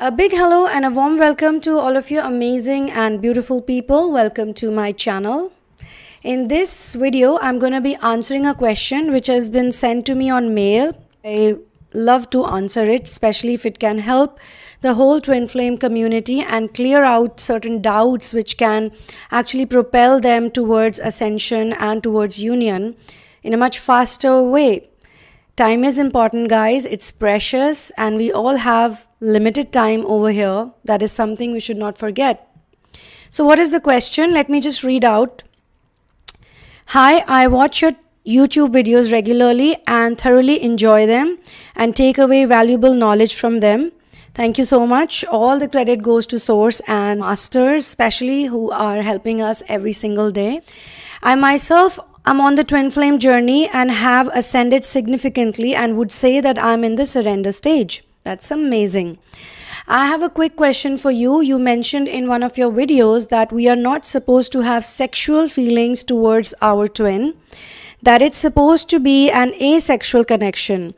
A big hello and a warm welcome to all of you amazing and beautiful people. Welcome to my channel. In this video, I'm going to be answering a question which has been sent to me on mail. I love to answer it, especially if it can help the whole Twinflame community and clear out certain doubts which can actually propel them towards ascension and towards union in a much faster way. Time is important, guys. It's precious and we all have limited time over here. That is something we should not forget. So what is the question? Let me just read out. Hi, I watch your YouTube videos regularly and thoroughly enjoy them and take away valuable knowledge from them. Thank you so much. All the credit goes to Source and Masters, especially who are helping us every single day. I myself am on the twin flame journey and have ascended significantly and would say that I'm in the surrender stage. That's amazing. I have a quick question for you. You mentioned in one of your videos that we are not supposed to have sexual feelings towards our twin, that it's supposed to be an asexual connection.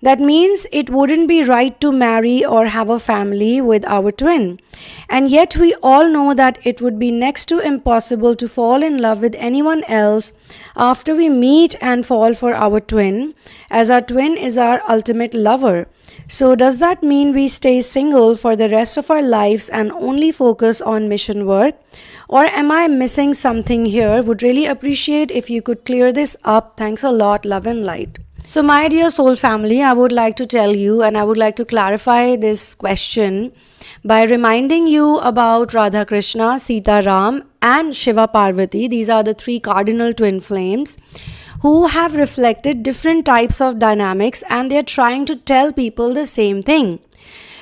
That means it wouldn't be right to marry or have a family with our twin. And yet we all know that it would be next to impossible to fall in love with anyone else after we meet and fall for our twin, as our twin is our ultimate lover. So does that mean we stay single for the rest of our lives and only focus on mission work? Or am I missing something here? Would really appreciate if you could clear this up. Thanks a lot. Love and light. So my dear soul family, I would like to tell you and I would like to clarify this question by reminding you about Radha Krishna, Sita Ram and Shiva Parvati. These are the three cardinal twin flames who have reflected different types of dynamics and they're trying to tell people the same thing.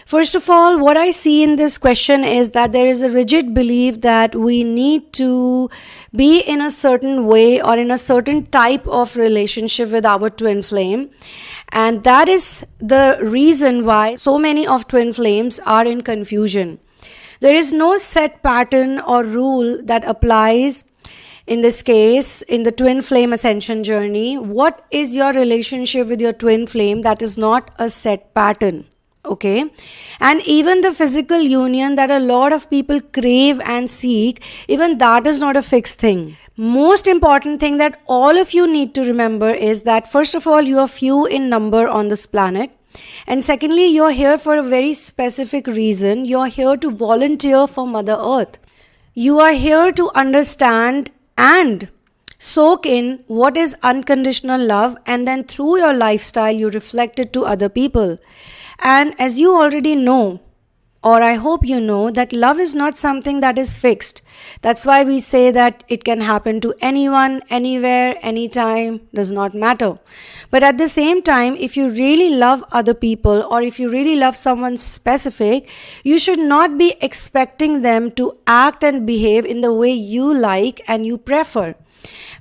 First of all, what I see in this question is that there is a rigid belief that we need to be in a certain way or in a certain type of relationship with our twin flame. And that is the reason why so many of twin flames are in confusion. There is no set pattern or rule that applies in this case, in the twin flame ascension journey. What is your relationship with your twin flame? That is not a set pattern. Okay, and even the physical union that a lot of people crave and seek, even that is not a fixed thing. Most important thing that all of you need to remember is that first of all, you are few in number on this planet. And secondly, you're here for a very specific reason. You're here to volunteer for Mother Earth. You are here to understand and soak in what is unconditional love, and then through your lifestyle, you reflect it to other people. And as you already know, or I hope you know, that love is not something that is fixed. That's why we say that it can happen to anyone, anywhere, anytime, does not matter. But at the same time, if you really love other people or if you really love someone specific, you should not be expecting them to act and behave in the way you like and you prefer.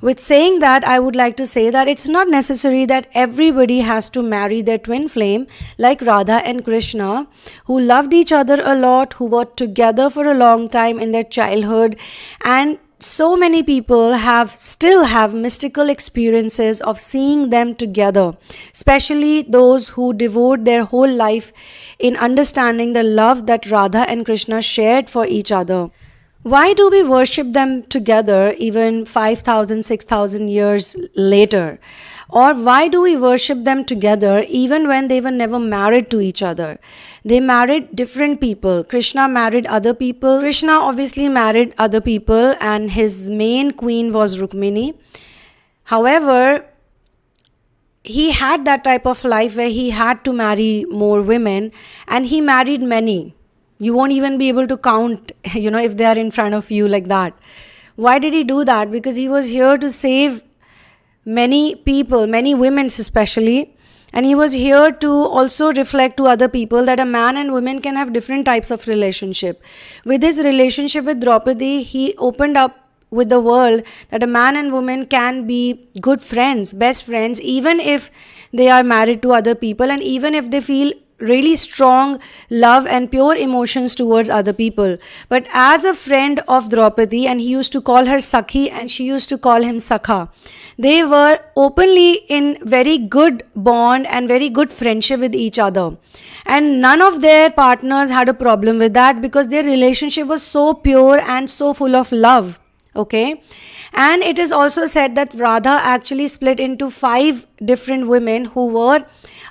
With saying that, I would like to say that it's not necessary that everybody has to marry their twin flame like Radha and Krishna, who loved each other a lot, who were together for a long time in their childhood, and so many people still have mystical experiences of seeing them together, especially those who devote their whole life in understanding the love that Radha and Krishna shared for each other. Why do we worship them together even 5,000, 6,000 years later? Or why do we worship them together even when they were never married to each other? They married different people. Krishna married other people. Krishna obviously married other people and his main queen was Rukmini. However, he had that type of life where he had to marry more women and he married many. You won't even be able to count, if they are in front of you like that. Why did he do that? Because he was here to save many people, many women especially. And he was here to also reflect to other people that a man and women can have different types of relationship. With his relationship with Draupadi, he opened up with the world that a man and woman can be good friends, best friends, even if they are married to other people and even if they feel really strong love and pure emotions towards other people. But as a friend of Draupadi, and he used to call her Sakhi and she used to call him Sakha, they were openly in very good bond and very good friendship with each other. And none of their partners had a problem with that because their relationship was so pure and so full of love. Okay. And it is also said that Radha actually split into 5 different women who were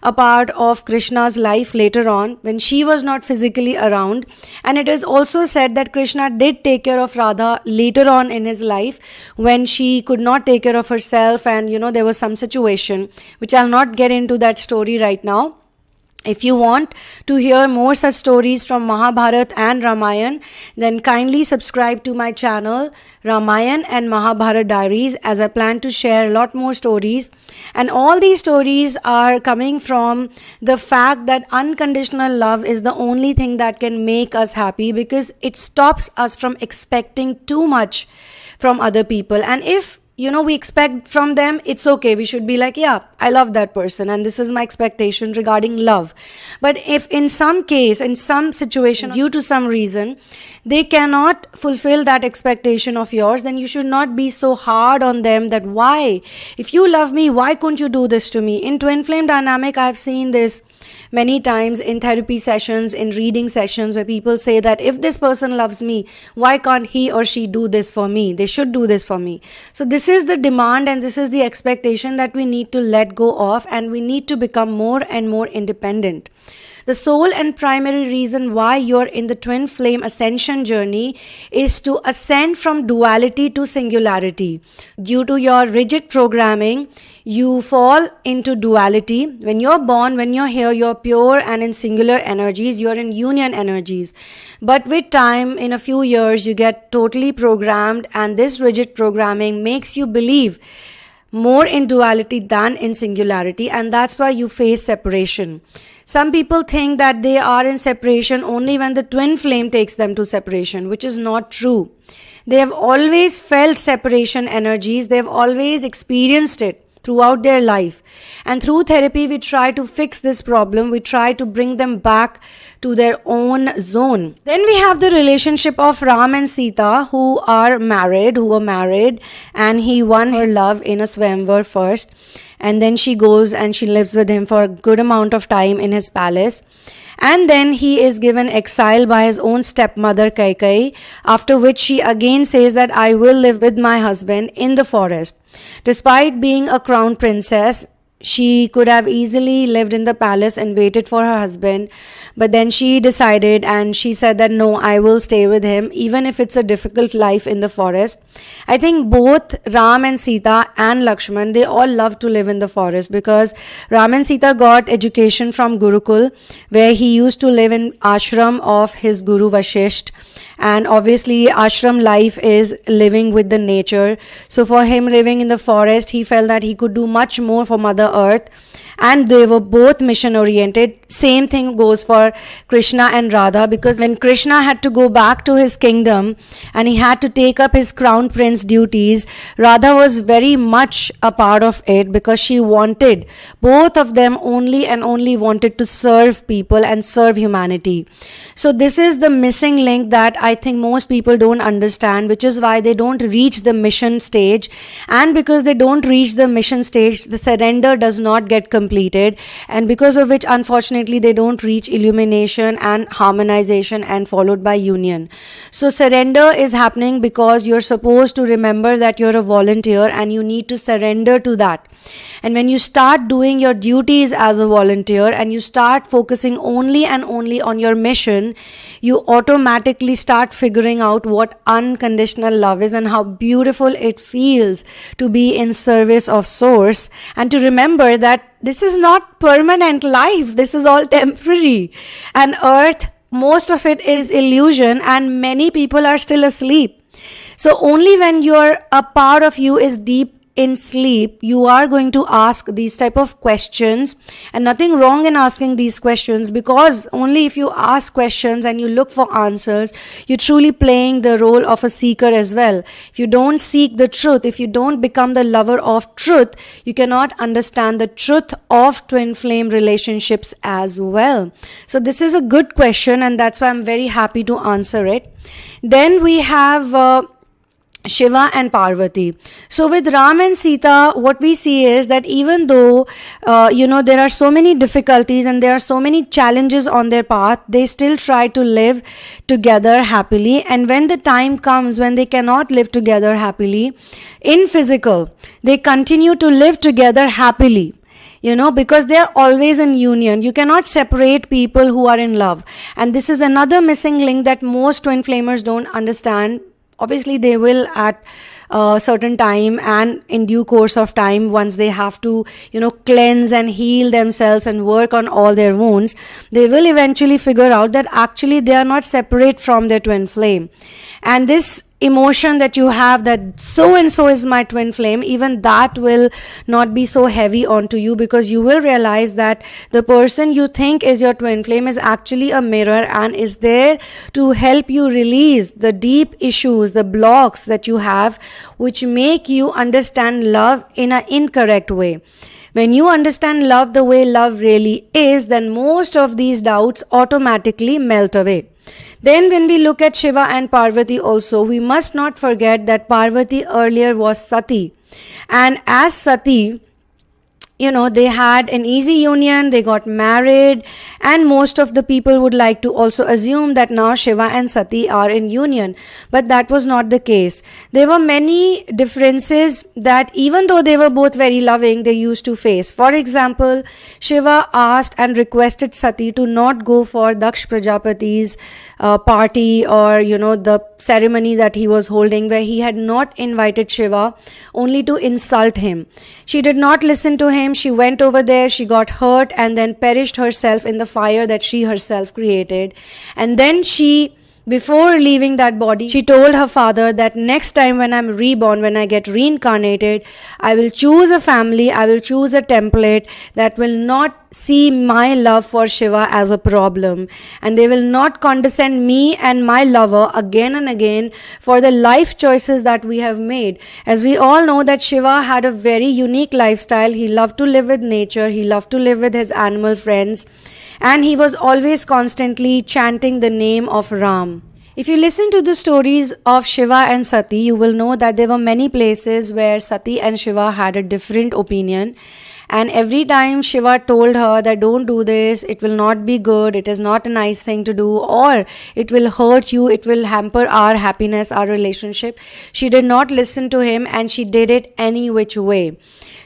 a part of Krishna's life later on when she was not physically around. And it is also said that Krishna did take care of Radha later on in his life when she could not take care of herself, and there was some situation which I'll not get into that story right now. If you want to hear more such stories from Mahabharata and Ramayana, then kindly subscribe to my channel, Ramayana and Mahabharata Diaries, as I plan to share a lot more stories. And all these stories are coming from the fact that unconditional love is the only thing that can make us happy, because it stops us from expecting too much from other people. And if we expect from them, it's okay. We should be like, yeah, I love that person and this is my expectation regarding love. But if in some case, in some situation, due to some reason, they cannot fulfill that expectation of yours, then you should not be so hard on them that why? If you love me, why couldn't you do this to me? In twin flame dynamic, I've seen this many times in therapy sessions, in reading sessions, where people say that if this person loves me, why can't he or she do this for me? They should do this for me. So this is the demand and this is the expectation that we need to let go of, and we need to become more and more independent. The sole and primary reason why you're in the twin flame ascension journey is to ascend from duality to singularity. Due to your rigid programming, you fall into duality. When you're born, when you're here, you're pure and in singular energies, you're in union energies. But with time, in a few years, you get totally programmed, and this rigid programming makes you believe more in duality than in singularity, and that's why you face separation. Some people think that they are in separation only when the twin flame takes them to separation, which is not true. They have always felt separation energies. They have always experienced it throughout their life. And through therapy, we try to fix this problem. We try to bring them back to their own zone. Then we have the relationship of Ram and Sita, who were married, and he won her love in a swamvar first. And then she goes and she lives with him for a good amount of time in his palace. And then he is given exile by his own stepmother Kaikeyi, after which she again says that I will live with my husband in the forest. Despite being a crown princess, she could have easily lived in the palace and waited for her husband, but then she decided and she said that no, I will stay with him even if it's a difficult life in the forest. I think both Ram and Sita and Lakshman, they all love to live in the forest, because Ram and Sita got education from Gurukul, where he used to live in ashram of his guru Vashisht. And obviously ashram life is living with the nature. So for him, living in the forest, he felt that he could do much more for Mother Earth. And they were both mission oriented. Same thing goes for Krishna and Radha, because when Krishna had to go back to his kingdom and he had to take up his crown prince duties, Radha was very much a part of it, because she wanted, both of them only and only wanted to serve people and serve humanity. So this is the missing link that I think most people don't understand, which is why they don't reach the mission stage. And because they don't reach the mission stage, the surrender does not get completed, and because of which unfortunately they don't reach illumination and harmonization and followed by union. So surrender is happening because you're supposed to remember that you're a volunteer and you need to surrender to that. And when you start doing your duties as a volunteer and you start focusing only and only on your mission, you automatically start figuring out what unconditional love is and how beautiful it feels to be in service of Source, and to remember that this is not permanent life. This is all temporary. And earth, most of it is illusion, and many people are still asleep. So only when a part of you is deep in sleep, you are going to ask these type of questions, and nothing wrong in asking these questions, because only if you ask questions and you look for answers, you're truly playing the role of a seeker as well. If you don't seek the truth, if you don't become the lover of truth, you cannot understand the truth of twin flame relationships as well. So this is a good question, and that's why I'm very happy to answer it. Then we have Shiva and Parvati. So with Ram and Sita, what we see is that even though, there are so many difficulties and there are so many challenges on their path, they still try to live together happily. And when the time comes when they cannot live together happily in physical, they continue to live together happily. Because they are always in union. You cannot separate people who are in love. And this is another missing link that most twin flamers don't understand. Obviously, they will at a certain time and in due course of time, once they have to, cleanse and heal themselves and work on all their wounds, they will eventually figure out that actually they are not separate from their twin flame. And this emotion that you have that so and so is my twin flame, even that will not be so heavy onto you, because you will realize that the person you think is your twin flame is actually a mirror and is there to help you release the deep issues, the blocks that you have, which make you understand love in an incorrect way. When you understand love the way love really is, then most of these doubts automatically melt away. Then when we look at Shiva and Parvati also, we must not forget that Parvati earlier was Sati. And as Sati, they had an easy union, they got married, and most of the people would like to also assume that now Shiva and Sati are in union. But that was not the case. There were many differences that even though they were both very loving, they used to face. For example, Shiva asked and requested Sati to not go for Daksh Prajapati's party or, the ceremony that he was holding, where he had not invited Shiva, only to insult him. She did not listen to him. She went over there, she got hurt, and then perished herself in the fire that she herself created. And then before leaving that body, she told her father that next time when I'm reborn, when I get reincarnated, I will choose a family, I will choose a template that will not see my love for Shiva as a problem, and they will not condescend me and my lover again and again for the life choices that we have made. As we all know that Shiva had a very unique lifestyle. He loved to live with nature, he loved to live with his animal friends, and he was always constantly chanting the name of Ram. If you listen to the stories of Shiva and Sati, you will know that there were many places where Sati and Shiva had a different opinion. And every time Shiva told her that don't do this, it will not be good, it is not a nice thing to do, or it will hurt you, it will hamper our happiness, our relationship, she did not listen to him and she did it any which way.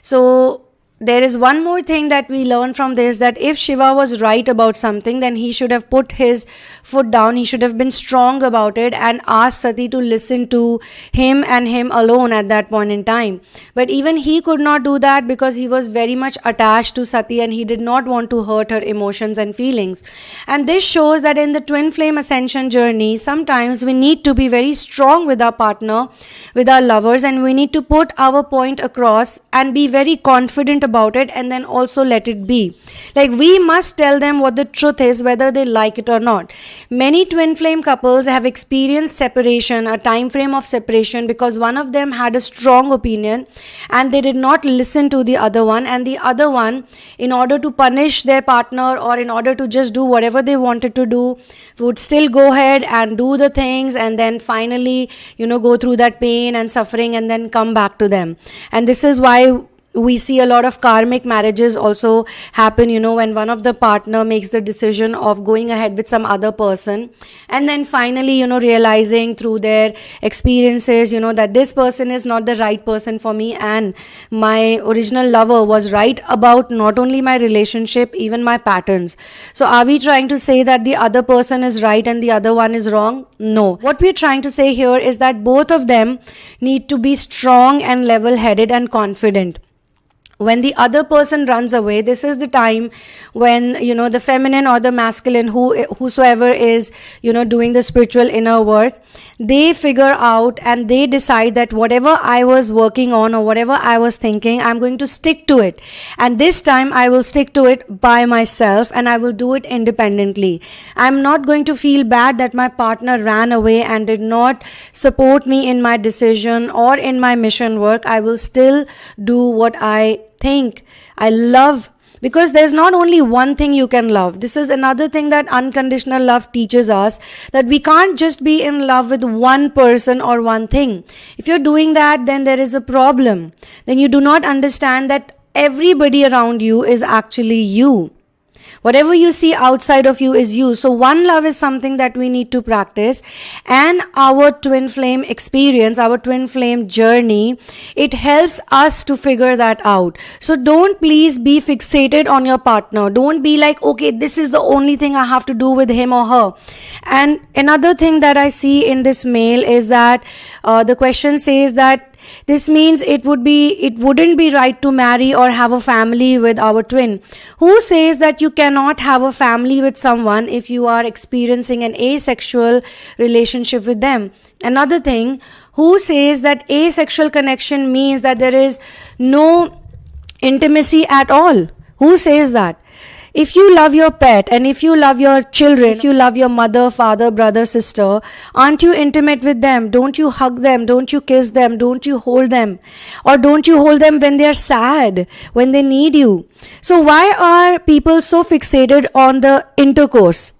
So there is one more thing that we learn from this, that if Shiva was right about something, then he should have put his foot down, he should have been strong about it and asked Sati to listen to him and him alone at that point in time. But even he could not do that because he was very much attached to Sati and he did not want to hurt her emotions and feelings. And this shows that in the twin flame ascension journey, sometimes we need to be very strong with our partner, with our lovers, and we need to put our point across and be very confident about it, and then also let it be. Like, we must tell them what the truth is, whether they like it or not. Many twin flame couples have experienced separation, a time frame of separation, because one of them had a strong opinion and they did not listen to the other one, and the other one, in order to punish their partner or in order to just do whatever they wanted to do, would still go ahead and do the things, and then finally, go through that pain and suffering and then come back to them. And this is why we see a lot of karmic marriages also happen, when one of the partner makes the decision of going ahead with some other person, and then finally, realizing through their experiences, that this person is not the right person for me, and my original lover was right about not only my relationship, even my patterns. So are we trying to say that the other person is right and the other one is wrong? No. What we're trying to say here is that both of them need to be strong and level-headed and confident. when the other person runs away, this is the time when, the feminine or the masculine, whosoever is, doing the spiritual inner work, they figure out and they decide that whatever I was working on or whatever I was thinking, I'm going to stick to it. And this time I will stick to it by myself and I will do it independently. I'm not going to feel bad that my partner ran away and did not support me in my decision or in my mission work. I will still do what I think I love, because there's not only one thing you can love. This is another thing that unconditional love teaches us, that we can't just be in love with one person or one thing. If you're doing that, then there is a problem. Then you do not understand that everybody around you is actually you. Whatever you see outside of you is you. So one love is something that we need to practice. And our twin flame experience, our twin flame journey, it helps us to figure that out. So don't please be fixated on your partner. Don't be like, okay, this is the only thing I have to do with him or her. And another thing that I see in this mail is that the question says that this means it wouldn't be right to marry or have a family with our twin. Who says that you cannot have a family with someone if you are experiencing an asexual relationship with them? Another thing, who says that asexual connection means that there is no intimacy at all? Who says that? If you love your pet and if you love your children, if you love your mother, father, brother, sister, aren't you intimate with them? Don't you hug them? Don't you kiss them? Don't you hold them? Or don't you hold them when they are sad, when they need you? So why are people so fixated on the intercourse?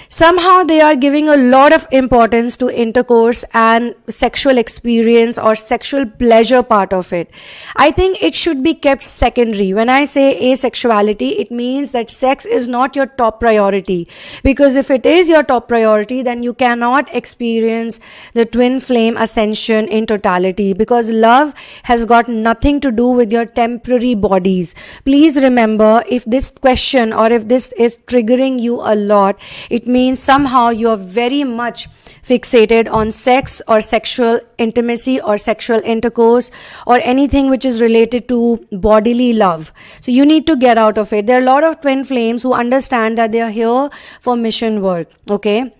Somehow they are giving a lot of importance to intercourse and sexual experience or sexual pleasure part of it. I think it should be kept secondary. When I say asexuality, it means that sex is not your top priority. Because if it is your top priority, then you cannot experience the twin flame ascension in totality. Because love has got nothing to do with your temporary bodies. Please remember, if this question or if this is triggering you a lot, it means somehow you are very much fixated on sex or sexual intimacy or sexual intercourse or anything which is related to bodily love. So you need to get out of it. There are a lot of twin flames who understand that they are here for mission work. Okay.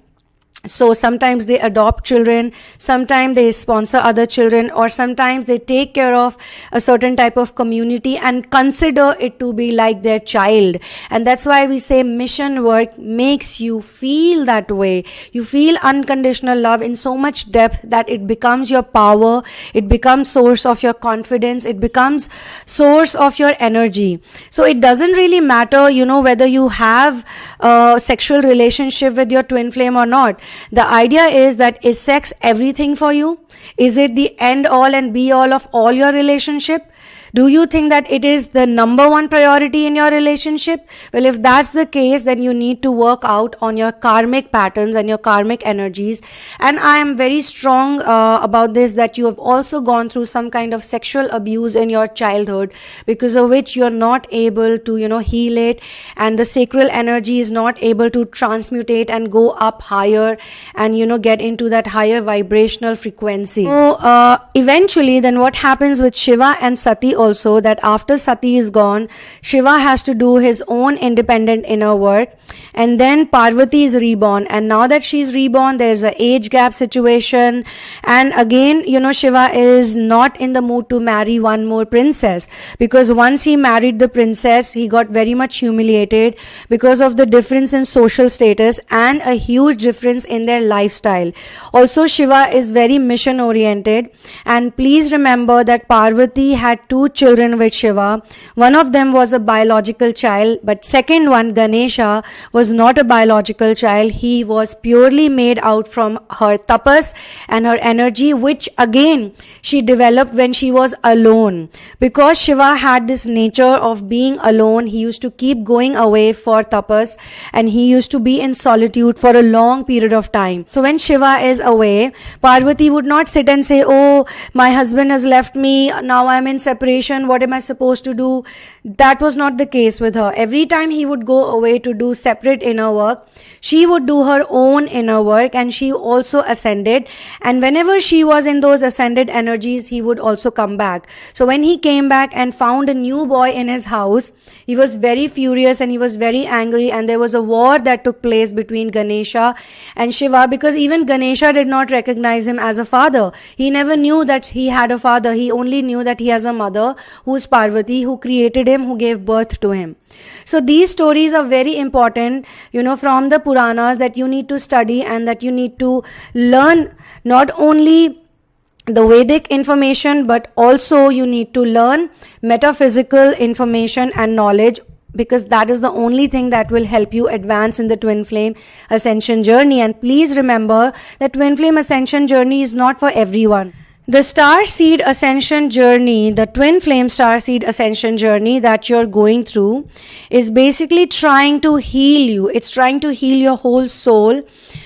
So sometimes they adopt children, sometimes they sponsor other children, or sometimes they take care of a certain type of community and consider it to be like their child. And that's why we say mission work makes you feel that way. You feel unconditional love in so much depth that it becomes your power, it becomes source of your confidence, it becomes source of your energy. So it doesn't really matter, whether you have a sexual relationship with your twin flame or not. The idea is that, is sex everything for you? Is it the end all and be all of all your relationship? Do you think that it is the number one priority in your relationship? Well, if that's the case, then you need to work out on your karmic patterns and your karmic energies. And I am very strong about this, that you have also gone through some kind of sexual abuse in your childhood, because of which you're not able to, heal it, and the sacral energy is not able to transmutate and go up higher and, get into that higher vibrational frequency. So, eventually, then what happens with Shiva and Sati also, that after Sati is gone, Shiva has to do his own independent inner work, and then Parvati is reborn. And now that she's reborn, there's an age gap situation, and again, Shiva is not in the mood to marry one more princess, because once he married the princess, he got very much humiliated because of the difference in social status and a huge difference in their lifestyle. Also, Shiva is very mission oriented, and please remember that Parvati had two children with Shiva. One of them was a biological child, but second one, Ganesha, was not a biological child. He was purely made out from her tapas and her energy, which again she developed when she was alone. Because Shiva had this nature of being alone, he used to keep going away for tapas, and he used to be in solitude for a long period of time. So when Shiva is away, Parvati would not sit and say, oh, my husband has left me, now I'm in separation, meditation, what am I supposed to do? That was not the case with her. Every time he would go away to do separate inner work, she would do her own inner work, and she also ascended. And whenever she was in those ascended energies, he would also come back. So when he came back and found a new boy in his house, he was very furious and he was very angry, and there was a war that took place between Ganesha and Shiva, because even Ganesha did not recognize him as a father. He never knew that he had a father. He only knew that he has a mother who's Parvati, who created him, who gave birth to him. So these stories are very important, from the Puranas, that you need to study and that you need to learn not only the Vedic information, but also you need to learn metaphysical information and knowledge, because that is the only thing that will help you advance in the twin flame ascension journey. And please remember that twin flame ascension journey is not for everyone. The star seed ascension journey, the twin flame star seed ascension journey that you're going through, is basically trying to heal you. It's trying to heal your whole soul,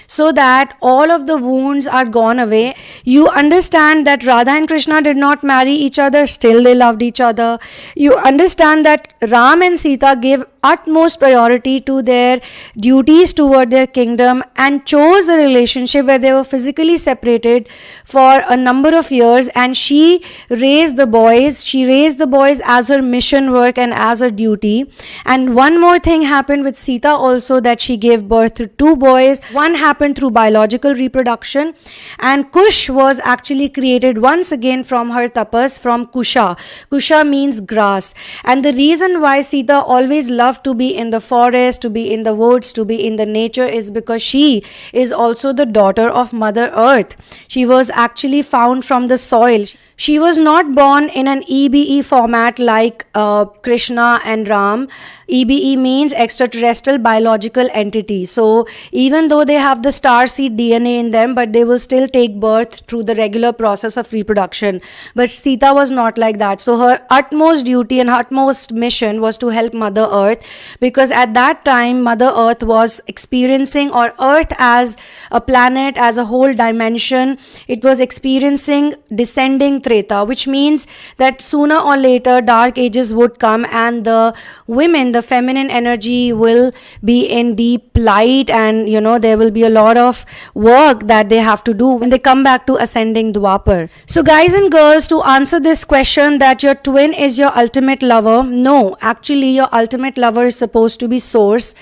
so that all of the wounds are gone away. You understand that Radha and Krishna did not marry each other, still they loved each other. You understand that Ram and Sita gave utmost priority to their duties toward their kingdom and chose a relationship where they were physically separated for a number of years, and she raised the boys. She raised the boys as her mission work and as her duty. And one more thing happened with Sita also, that she gave birth to 2 boys. One happened through biological reproduction, and Kush was actually created once again from her tapas, from Kusha. Kusha means grass. And the reason why Sita always loved to be in the forest, to be in the woods, to be in the nature, is because she is also the daughter of Mother Earth. She was actually found from the soil. She was not born in an EBE format like Krishna and Ram. EBE means extraterrestrial biological entity. So even though they have the star seed DNA in them, but they will still take birth through the regular process of reproduction. But Sita was not like that. So her utmost duty and utmost mission was to help Mother Earth, because at that time Mother Earth was experiencing, or Earth as a planet, as a whole dimension, it was experiencing descending Treta, which means that sooner or later dark ages would come, and the women, the feminine energy, will be in deep plight, and there will be a lot of work that they have to do when they come back to ascending Dwapar. So guys and girls, to answer this question that your twin is your ultimate lover, no, actually your ultimate lover is supposed to be source.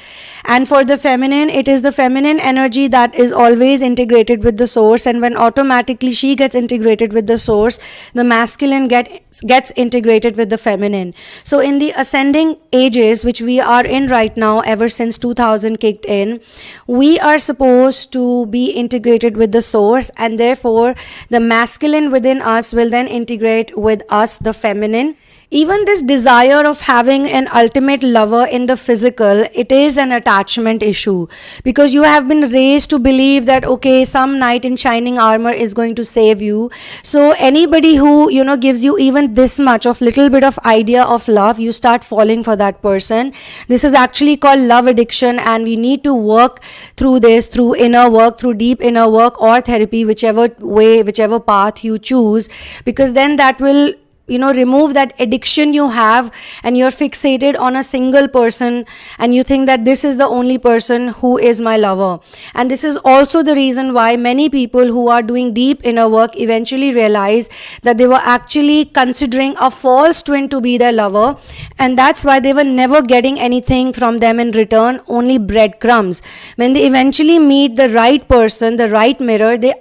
And for the feminine, it is the feminine energy that is always integrated with the source, and when automatically she gets integrated with the source, the masculine gets integrated with the feminine. So in the ascending ages, which we are in right now, ever since 2000 kicked in, we are supposed to be integrated with the source, and therefore the masculine within us will then integrate with us, the feminine. Even this desire of having an ultimate lover in the physical, it is an attachment issue, because you have been raised to believe that, okay, some knight in shining armor is going to save you. So anybody who, gives you even this much of little bit of idea of love, you start falling for that person. This is actually called love addiction, and we need to work through this, through inner work, through deep inner work or therapy, whichever way, whichever path you choose, because then that will remove that addiction you have, and you're fixated on a single person, and you think that this is the only person who is my lover. And this is also the reason why many people who are doing deep inner work eventually realize that they were actually considering a false twin to be their lover, and that's why they were never getting anything from them in return, only breadcrumbs. When they eventually meet the right person, the right mirror, they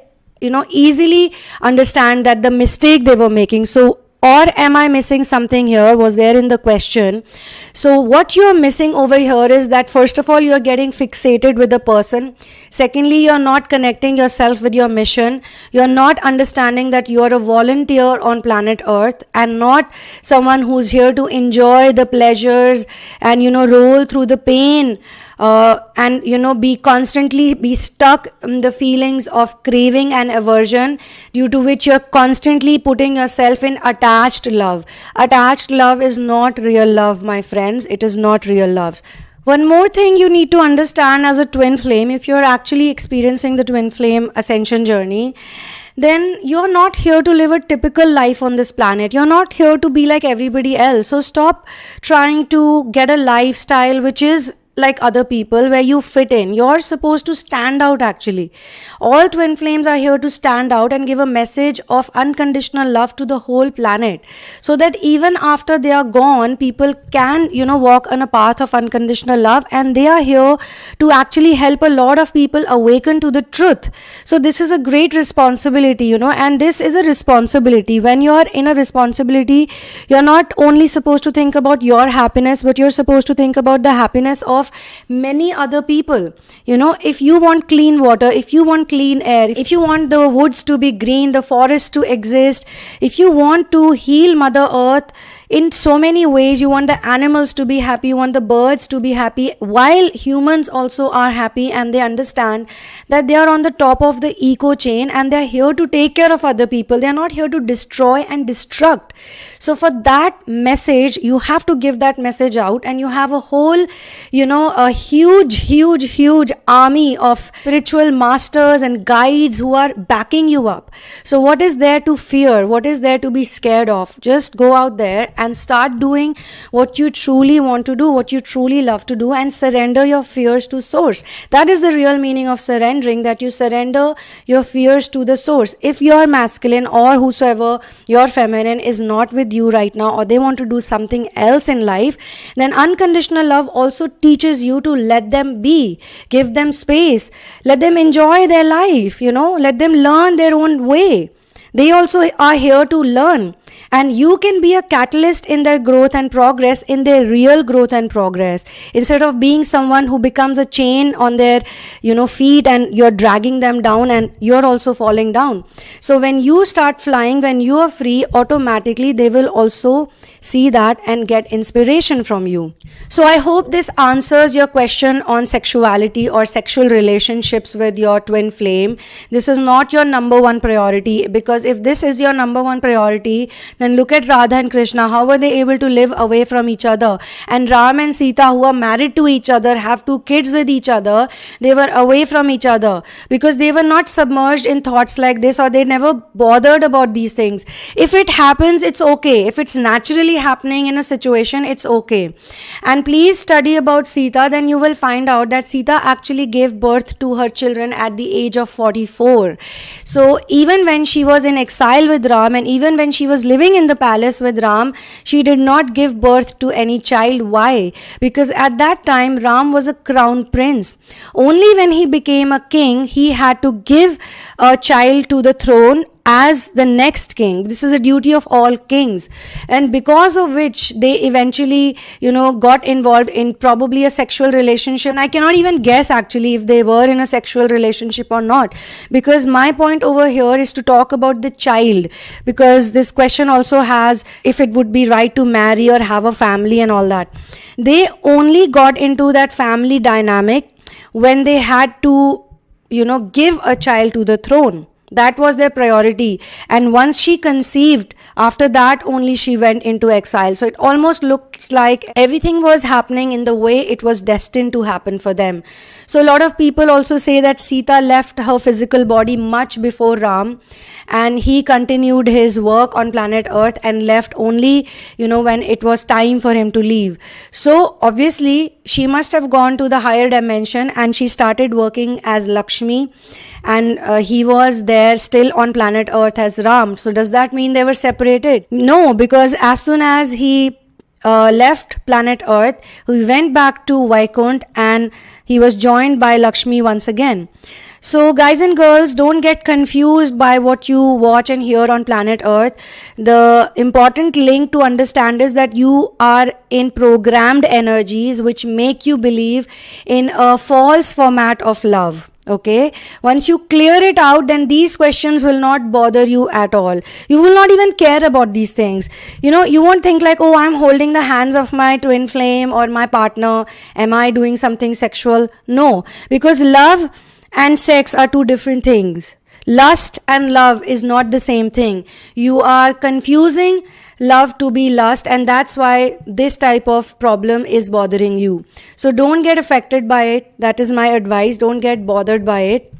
easily understand that the mistake they were making. So, or am I missing something here, was there in the question. So what you're missing over here is that, first of all, you're getting fixated with the person. Secondly, you're not connecting yourself with your mission. You're not understanding that you're a volunteer on planet Earth, and not someone who's here to enjoy the pleasures and, roll through the pain. And be stuck in the feelings of craving and aversion, due to which you're constantly putting yourself in attached love. Attached love is not real love, my friends. It is not real love. One more thing you need to understand as a twin flame, if you're actually experiencing the twin flame ascension journey, then you're not here to live a typical life on this planet. You're not here to be like everybody else. So stop trying to get a lifestyle which is like other people, where you fit in. You're supposed to stand out actually. All twin flames are here to stand out and give a message of unconditional love to the whole planet, so that even after they are gone, people can, walk on a path of unconditional love, and they are here to actually help a lot of people awaken to the truth. So this is a great responsibility, and this is a responsibility. When you're in a responsibility, you're not only supposed to think about your happiness, but you're supposed to think about the happiness of many other people. If you want clean water, if you want clean air, if you want the woods to be green, the forest to exist, if you want to heal Mother Earth in so many ways, you want the animals to be happy, you want the birds to be happy, while humans also are happy, and they understand that they are on the top of the eco chain and they are here to take care of other people. They are not here to destroy and destruct. So for that message, you have to give that message out, and you have a whole, a huge army of spiritual masters and guides who are backing you up. So what is there to fear? What is there to be scared of? Just go out there and start doing what you truly want to do, what you truly love to do, and surrender your fears to source. That is the real meaning of surrendering, that you surrender your fears to the source. If your masculine or whosoever your feminine is not with you right now, or they want to do something else in life, then unconditional love also teaches you to let them be, give them space, let them enjoy their life, let them learn their own way. They also are here to learn, and you can be a catalyst in their growth and progress, in their real growth and progress, instead of being someone who becomes a chain on their, feet, and you're dragging them down and you're also falling down. So when you start flying, when you are free, automatically they will also see that and get inspiration from you. So I hope this answers your question on sexuality or sexual relationships with your twin flame. This is not your number one priority, because if this is your number one priority, then look at Radha and Krishna. How were they able to live away from each other? And Ram and Sita, who are married to each other, have 2 kids with each other, they were away from each other because they were not submerged in thoughts like this, or they never bothered about these things. If it happens, it's okay. If it's naturally happening in a situation, it's okay. And please study about Sita, then you will find out that Sita actually gave birth to her children at the age of 44. So even when she was in exile with Ram, and even when she was living in the palace with Ram, she did not give birth to any child. Why? Because at that time Ram was a crown prince. Only when he became a king, he had to give a child to the throne as the next king. This is a duty of all kings, and because of which they eventually got involved in probably a sexual relationship. I cannot even guess actually if they were in a sexual relationship or not, because my point over here is to talk about the child, because this question also has if it would be right to marry or have a family and all that. They only got into that family dynamic when they had to give a child to the throne. That was their priority. And once she conceived, after that only she went into exile. So it almost looks like everything was happening in the way it was destined to happen for them. So a lot of people also say that Sita left her physical body much before Ram, and he continued his work on planet Earth and left only, when it was time for him to leave. So obviously she must have gone to the higher dimension, and she started working as Lakshmi, and he was there still on planet Earth as Ram. So does that mean they were separated? No, because as soon as he left planet Earth, he went back to Vaikunth, and he was joined by Lakshmi once again. So guys and girls, don't get confused by what you watch and hear on planet Earth. The important link to understand is that you are in programmed energies which make you believe in a false format of love. Okay, once you clear it out, then these questions will not bother you at all. You will not even care about these things. You won't think like, oh, I'm holding the hands of my twin flame or my partner. Am I doing something sexual? No, because love and sex are 2 different things. Lust and love is not the same thing. You are confusing love to be lust, and that's why this type of problem is bothering you. So don't get affected by it. That is my advice. Don't get bothered by it.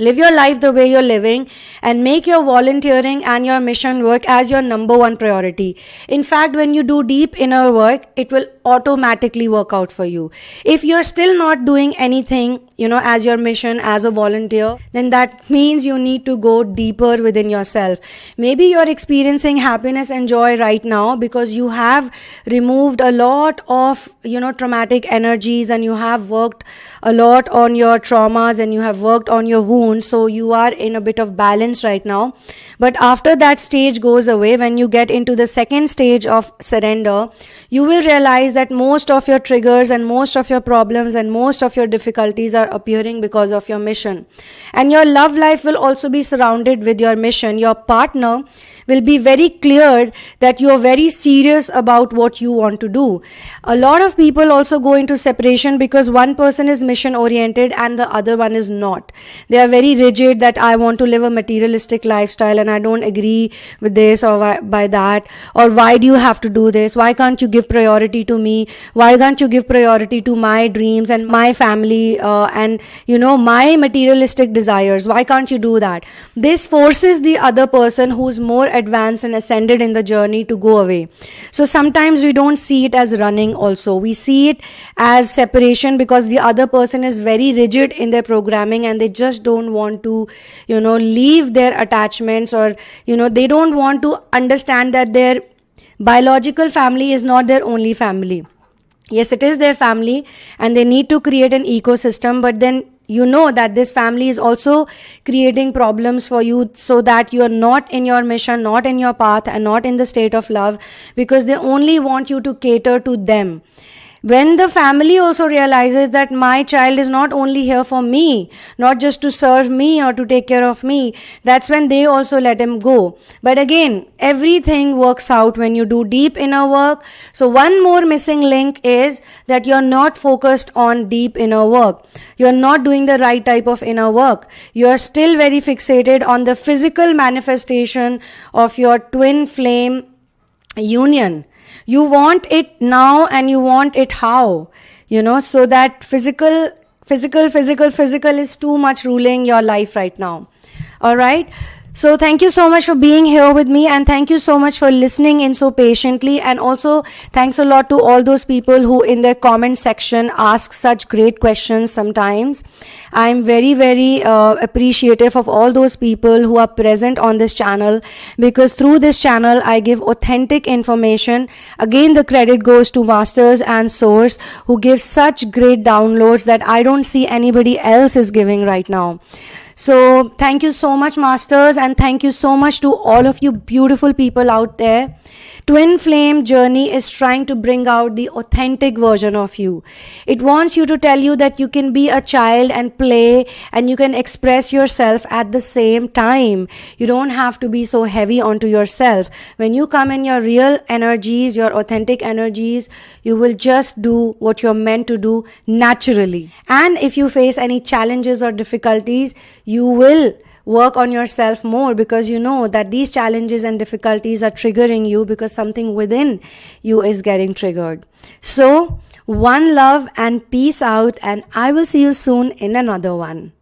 Live your life the way you're living and make your volunteering and your mission work as your number one priority. In fact, when you do deep inner work, it will automatically work out for you. If you're still not doing anything, as your mission, as a volunteer, then that means you need to go deeper within yourself. Maybe you're experiencing happiness and joy right now because you have removed a lot of, traumatic energies, and you have worked a lot on your traumas and you have worked on your wounds. So you are in a bit of balance right now. But after that stage goes away, when you get into the second stage of surrender, you will realize that most of your triggers and most of your problems and most of your difficulties are appearing because of your mission. And your love life will also be surrounded with your mission. Your partner will be very clear that you are very serious about what you want to do. A lot of people also go into separation because one person is mission oriented and the other one is not. They are very rigid that I want to live a materialistic lifestyle and I don't agree with this or by that, or why do you have to do this? Why can't you give priority to me? Why can't you give priority to my dreams and my family and my materialistic desires? Why can't you do that? This forces the other person who's more advanced and ascended in the journey to go away. So sometimes we don't see it as running also. We see it as separation because the other person is very rigid in their programming and they just don't want to, leave their attachments, or, they don't want to understand that their biological family is not their only family. Yes, it is their family and they need to create an ecosystem, but then that this family is also creating problems for you, so that you are not in your mission, not in your path, and not in the state of love, because they only want you to cater to them. When the family also realizes that my child is not only here for me, not just to serve me or to take care of me, that's when they also let him go. But again, everything works out when you do deep inner work. So one more missing link is that you're not focused on deep inner work. You're not doing the right type of inner work. You're still very fixated on the physical manifestation of your twin flame union. You want it now and you want it how, so that physical is too much ruling your life right now. All right. So thank you so much for being here with me, and thank you so much for listening in so patiently, and also thanks a lot to all those people who in their comment section ask such great questions sometimes. I'm very, very appreciative of all those people who are present on this channel, because through this channel I give authentic information. Again, the credit goes to Masters and Source, who give such great downloads that I don't see anybody else is giving right now. So thank you so much, Masters, and thank you so much to all of you beautiful people out there. Twin Flame Journey is trying to bring out the authentic version of you. It wants you to tell you that you can be a child and play, and you can express yourself at the same time. You don't have to be so heavy onto yourself. When you come in your real energies, your authentic energies, you will just do what you're meant to do naturally. And if you face any challenges or difficulties, you will work on yourself more, because you know that these challenges and difficulties are triggering you because something within you is getting triggered. So, one love and peace out, and I will see you soon in another one.